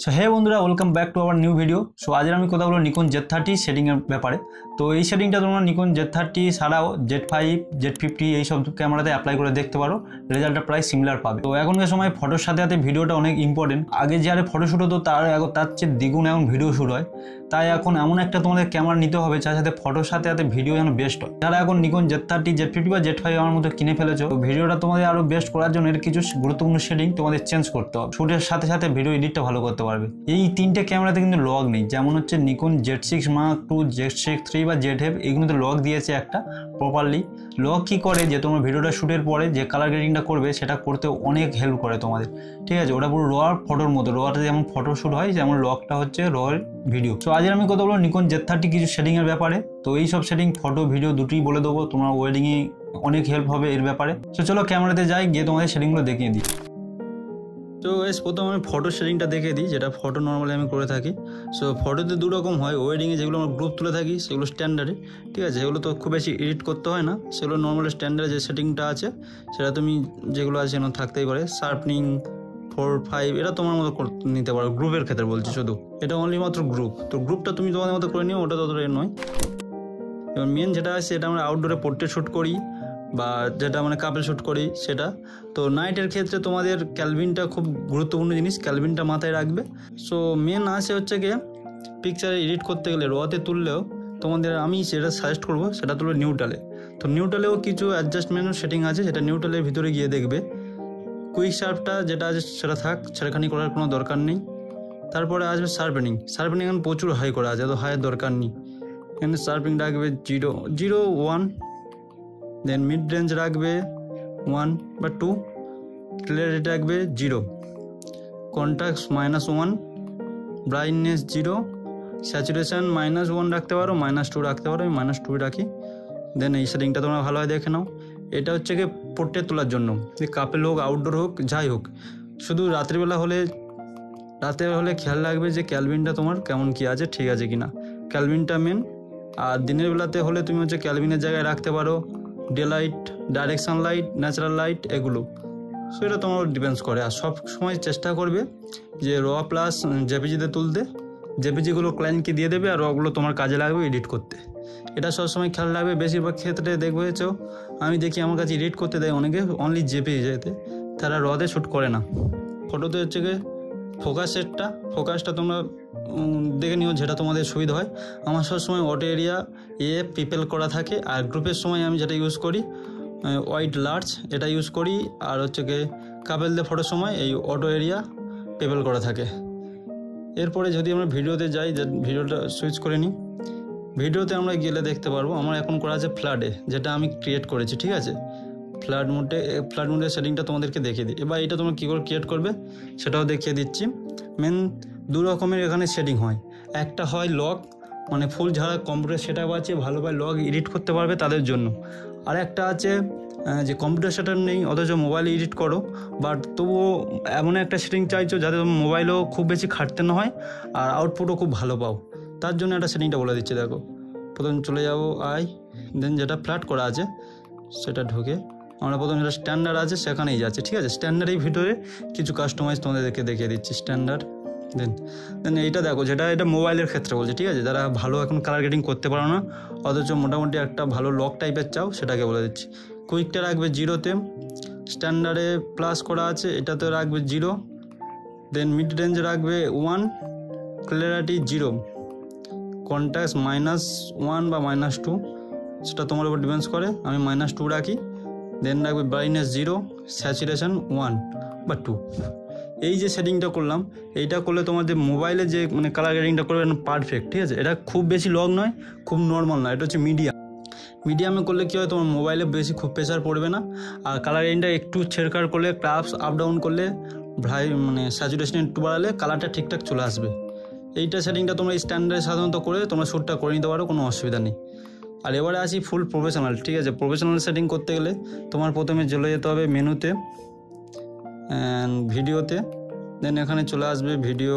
So hey বন্ধুরা, welcome back to our new video. So আজ আমি কথা বলবো নিকন Z30 সেটিংয়ের ব্যাপারে। তো এই সেটিংটা তোমরা নিকন Z30 ছাড়াও Z5, Z50 এই সব ক্যামেরাতে অ্যাপ্লাই করে দেখতে পারো, রেজাল্টটা প্রায় সিমিলার পাবে। তো এখনকার সময় ফটোর সাথে সাথে ভিডিওটা অনেক ইম্পর্টেন্ট। আগে যে হারে ফটোশ্যুট হতো তার চেয়ে দ্বিগুণ এখন ভিডিও শ্যুট হয়। তাই এখন এমন একটা তোমাদের ক্যামেরা নিতে হবে যার সাথে ফটোর সাথে সাথে ভিডিও যেন বেস্ট হয়। যারা এখন নিকন Z30, Z50 বা Z5 আমার মতো কিনে ফেলেছো, ভিডিওটা তোমাদের আরও বেস্ট করার জন্য এর কিছু গুরুত্বপূর্ণ সেটিং তোমাদের চেঞ্জ করতে হবে। শ্যুটের সাথে সাথে ভিডিও এডিটটা ভালো করতে পারবে। এই তিনটে ক্যামেরাতে কিন্তু লগ নেই, যেমন হচ্ছে Nikon Z6 Mark II, Z6 III বা ZF, এগুলোতে লগ দিয়েছে একটা প্রপারলি। লগ কী করে, যে তোমার ভিডিওটা শ্যুটের পরে যে কালার গ্রেডিংটা করবে সেটা করতে অনেক হেল্প করে তোমাদের, ঠিক আছে। ওটা পুরো র ফটোর মতো, রতে যেমন ফটো শ্যুট হয় যেমন লগটা হচ্ছে র ভিডিও। সো আজ আমি কথা বলবো নিকন Z30 কিছু সেটিংয়ের ব্যাপারে। তো এই সব সেটিং ফটো ভিডিও দুটোই বলে দেবো, তোমার ওয়েডিংয়ে অনেক হেল্প হবে এর ব্যাপারে। সো চলো ক্যামেরাতে যাই, গিয়ে তোমাদের সেটিংগুলো দেখিয়ে দিই। তো প্রথমে আমি ফটো সেটিংটা দেখে দিই, যেটা ফটো নর্মালি আমি করে থাকি। সো ফটোতে দু রকম হয়, ওয়েডিংয়ে যেগুলো আমরা গ্রুপ তুলে থাকি সেগুলো স্ট্যান্ডার্ডে, ঠিক আছে। সেগুলো তো খুব বেশি এডিট করতে হয় না, সেগুলো নর্মালি স্ট্যান্ডার্ডে যে সেটিংটা আছে সেটা তুমি যেগুলো আছে সেগুলো থাকতেই পারে। শার্পনিং 4, 5 এটা তোমার মতো নিতে পারো, গ্রুপের ক্ষেত্রে বলছি শুধু, এটা অনলি মাত্র গ্রুপ। তো গ্রুপটা তুমি তোমাদের মতো করে নিও, ওটা ততটা নয়। এবার মেন যেটা আছে এটা আমরা আউটডোরে পোর্ট্রেট শ্যুট করি বা যেটা মানে কাপল শ্যুট করি সেটা। তো নাইটের ক্ষেত্রে তোমাদের ক্যালভিনটা খুব গুরুত্বপূর্ণ জিনিস, ক্যালভিনটা মাথায় রাখবে। সো মেন আছে হচ্ছে গিয়ে পিকচারে এডিট করতে গেলে রতে তুললেও তোমাদের আমি যেটা সাজেস্ট করবো সেটা তুলবে নিউট্রালে। তো নিউট্রালেও কিছু অ্যাডজাস্টমেন্ট সেটিং আছে, যেটা নিউট্রালের ভিতরে গিয়ে দেখবে। কুইক শার্পটা যেটা আছে সেটা থাক, ছেড়েখানি করার কোনো দরকার নেই। তারপরে আসবে শার্পেনিং। শার্পেনিং এখন প্রচুর হাই করা আছে, এত হাইয়ের দরকার নেই। এখানে শার্পেনিং রাখবে 0, 1, দেন মিড রেঞ্জ রাখবে 1 বা 2, ক্লিয়ারিটি রাখবে 0, কন্ট্রাস্ট -1, ব্রাইটনেস 0, স্যাচুরেশন -1 রাখতে পারো, -2 রাখতে পারো। আমি -2 রাখি। দেন এই সেটিংটা তোমরা ভালোভাবে দেখে নাও। এটা হচ্ছে গিয়ে পোর্ট্রেট তোলার জন্য, যে কাপেল হোক আউটডোর হোক যাই হোক। শুধু রাত্রিবেলা হলে খেয়াল রাখবে যে ক্যালভিনটা তোমার কেমন কী আছে, ঠিক আছে কিনা, ক্যালভিনটা মেন। আর দিনের বেলাতে হলে তুমি হচ্ছে ক্যালভিনের জায়গায় রাখতে পারো day light, direction light, natural light, এগুলো। সো এটা তোমার ডিপেন্ডস করে। আর সব সময় চেষ্টা করবে যে র প্লাস জেপিজিতে তুলতে, জেপিজিগুলো ক্লায়েন্টকে দিয়ে দেবে আর রগুলো তোমার কাজে লাগবে এডিট করতে। এটা সবসময় খেয়াল রাখবে। বেশিরভাগ ক্ষেত্রে দেখবে হয়েছেও, আমি দেখি আমার কাছে এডিট করতে দেয় অনেকে অনলি জেপিজিতে, তারা রতে শ্যুট করে না। ফটোতে হচ্ছে গিয়ে ফোকাসটা তোমরা দেখে নিও যেটা তোমাদের সুবিধা হয়। আমার সবসময় অটো এরিয়া পিপেল করা থাকে। আর গ্রুপের সময় আমি যেটা ইউজ করি ওয়াইড লার্জ, এটা ইউজ করি। আর হচ্ছে গিয়ে কাপেলদের ফটোর সময় এই অটো এরিয়া পিপেল করা থাকে। এরপরে যদি আমরা ভিডিওতে যাই, ভিডিওটা সুইচ করে নিই। ভিডিওতে আমরা গেলে দেখতে পারবো আমার এখন করা আছে ফ্ল্যাডে, যেটা আমি ক্রিয়েট করেছি, ঠিক আছে। ফ্ল্যাট মোডের সেটিংটা তোমাদেরকে দেখিয়ে দিই। এবার এটা তোমরা কী করে ক্রিয়েট করবে সেটাও দেখিয়ে দিচ্ছি। মেন দু রকমের এখানে সেটিং হয়। একটা হয় লগ, মানে ফুল যারা কম্পিউটার সেটআপ আছে ভালোভাবে লগ এডিট করতে পারবে তাদের জন্য। আর একটা আছে যে কম্পিউটার সেটআপ নেই অথচ মোবাইলে এডিট করো, বাট তবুও এমন একটা সেটিং চাইছো যাতে তোমার মোবাইলেও খুব বেশি খাটতে না হয় আর আউটপুটও খুব ভালো পাও। তার জন্য একটা সেটিংটা বলে দিচ্ছে। দেখো, প্রথম চলে যাবো দেন যেটা ফ্ল্যাট করা আছে সেটা ঢুকে আমরা প্রথম যেটা স্ট্যান্ডার্ড আছে সেখানেই যাচ্ছে, ঠিক আছে। স্ট্যান্ডার্ডের ভিতরে কিছু কাস্টমাইজ তোমাদেরকে দেখিয়ে দিচ্ছি স্ট্যান্ডার্ড। দেন এইটা দেখো, এটা মোবাইলের ক্ষেত্রে বলছে, ঠিক আছে। যারা ভালো এখন কালার গ্রেডিং করতে পারো না অথচ মোটামুটি একটা ভালো লক টাইপের চাও, সেটাকে বলে দিচ্ছি। কুইকটা রাখবে 0-তে, স্ট্যান্ডার্ডে প্লাস করা আছে এটাতে রাখবে 0, দেন মিড রেঞ্জ রাখবে 1, ক্লিয়ারিটি 0, কন্ট্রাস্ট -1 বা -2, সেটা তোমার উপর ডিপেন্ডস করে। আমি -2 রাখি। দেন রাখবে ব্রাইটনেস 0, স্যাচুরেশন 1 বা 2। এই যে সেটিংটা করলাম, এইটা করলে তোমাদের মোবাইলে যে মানে কালার গ্রেডিংটা করবে পারফেক্ট, ঠিক আছে। এটা খুব বেশি লং নয়, খুব নর্মাল নয়, এটা হচ্ছে মিডিয়ামে করলে কী হয়, তোমার মোবাইলে বেশি খুব প্রেশার পড়বে না। আর কালার গ্রেডিংটা একটু ছেড়কাড় করলে, ক্রাফস আপ ডাউন করলে, মানে স্যাচুরেশন একটু বাড়ালে কালারটা ঠিকঠাক চলে আসবে। এইটা সেটিংটা তোমরা স্ট্যান্ডার্ডে সাধারণত করে তোমরা শ্যুটটা করে নিতে পারো, কোনো অসুবিধা নেই। আর এবারে আসি ফুল প্রফেশনাল, ঠিক আছে। প্রফেশনাল সেটিং করতে গেলে তোমার প্রথমে চলে যেতে হবে মেনুতে, ভিডিওতে। দেন এখানে চলে আসবে ভিডিও,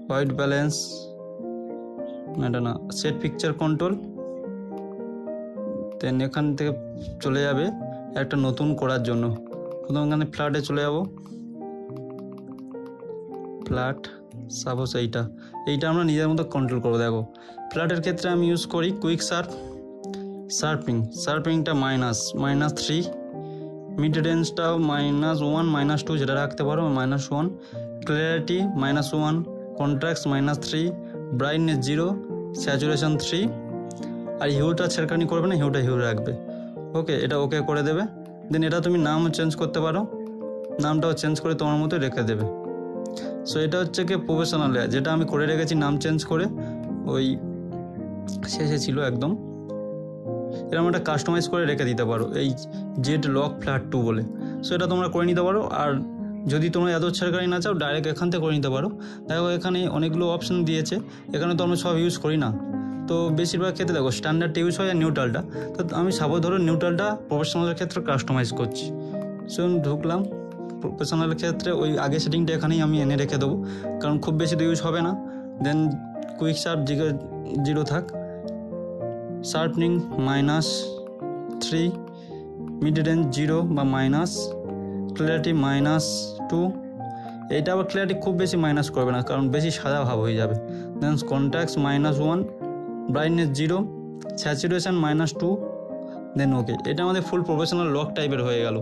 হোয়াইট ব্যালেন্স, এটা না, সেট পিকচার কন্ট্রোল। দেন এখান থেকে চলে যাবে একটা নতুন করার জন্য, প্রথম এখানে ফ্ল্যাটে চলে যাব, ফ্ল্যাট সাপোজ এইটা আমরা নিজের মতো কন্ট্রোল করবো। দেখো ফ্ল্যাটের ক্ষেত্রে আমি ইউজ করি কুইক শার্পিংটা -3, মিড রেঞ্জটাও -1 -2 যেটা রাখতে পারো, -1, ক্লিয়ারিটি -1, কন্ট্রাস্ট -3, ব্রাইটনেস 0, স্যাচুরেশন 3, আর হিউটা ছেড়খানি করবে না, হিউ রাখবে। ওকে, এটা ওকে করে দেবে। দেন এটা তুমি নাম চেঞ্জ করতে পারো, নামটাও চেঞ্জ করে তোমার মতো রেখে দেবে। সো এটা হচ্ছে কি প্রফেশনাল, যেটা আমি করে রেখেছি নাম চেঞ্জ করে, ওই শেষে ছিল একদম। এরকম একটা কাস্টমাইজ করে রেখে দিতে পারো, এই জেড লক ফ্ল্যাট 2 বলে। সো এটা তোমরা করে নিতে পারো। আর যদি তোমরা এত ছেড়খানি না চাও, ডাইরেক্ট এখান থেকে করে নিতে পারো। দেখো এখানে অনেকগুলো অপশন দিয়েছে, এখানে তো আমরা সব ইউজ করি না, তো বেশিরভাগ ক্ষেত্রে দেখো স্ট্যান্ডার্ডটা ইউজ হয় আর নিউট্রালটা। তো আমি সাপোজ ধরো নিউট্রালটা প্রফেশনালের ক্ষেত্রে কাস্টমাইজ করছি। সো ঢুকলাম প্রফেশনালের ক্ষেত্রে, ওই আগে সেটিংটা এখানেই আমি এনে রেখে দেবো, কারণ খুব বেশি তো ইউজ হবে না। দেন কুইক শার্প 0 থাক, শার্পনিং -3, মিড রেঞ্জ 0 বা মাইনাস, ক্লিয়ারিটি -2। এইটা আবার ক্লিয়ারিটি খুব বেশি মাইনাস করবে না, কারণ বেশি সাদা ভাব হয়ে যাবে। দেন কন্ট্রাস্ট -1, ব্রাইটনেস 0, স্যাচুরেশন -2, দেন ওকে। এটা আমাদের ফুল প্রফেশনাল লক টাইপের হয়ে গেল।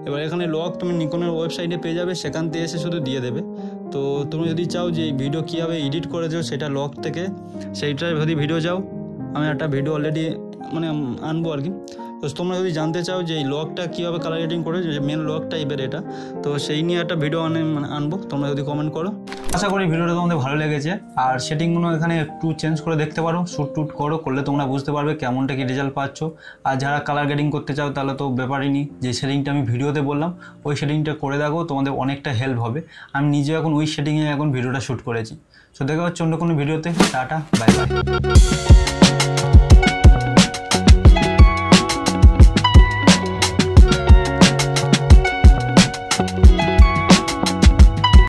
এবার এখানে লক তুমি নিকনের ওয়েবসাইটে পেয়ে যাবে, সেখান থেকে এসে শুধু দিয়ে দেবে। তো তুমি যদি চাও যে এই ভিডিও কীভাবে এডিট করে দেও সেটা লক থেকে, সেইটার যদি ভিডিও চাও, আমি একটা ভিডিও অলরেডি আনবো আর কি। তো তোমরা যদি জানতে চাও যে এই লকটা কীভাবে কালার এডিটিং করে, যে মেন লক টাইপের এটা, তো সেই নিয়ে একটা ভিডিও আনবো, তোমরা যদি কমেন্ট করো। আশা করি ভিডিওটা তোমাদের ভালো লেগেছে। আর সেটিংগুলো এখানে একটু চেঞ্জ করে দেখতে পারো, শ্যুট করলে তোমরা বুঝতে পারবে কেমনটা কি রেজাল্ট পাচ্ছ। আর যারা কালার গ্রেডিং করতে চাও তাহলে তো ব্যাপারই নেই, যে সেটিংটা আমি ভিডিওতে বললাম ওই সেটিংটা করে দেখো, তোমাদের অনেকটা হেল্প হবে। আমি নিজেও এখন ওই সেটিংয়ে ভিডিওটা শ্যুট করেছি। সো দেখা হচ্ছে অন্য কোনো ভিডিওতে। Tata, bye bye.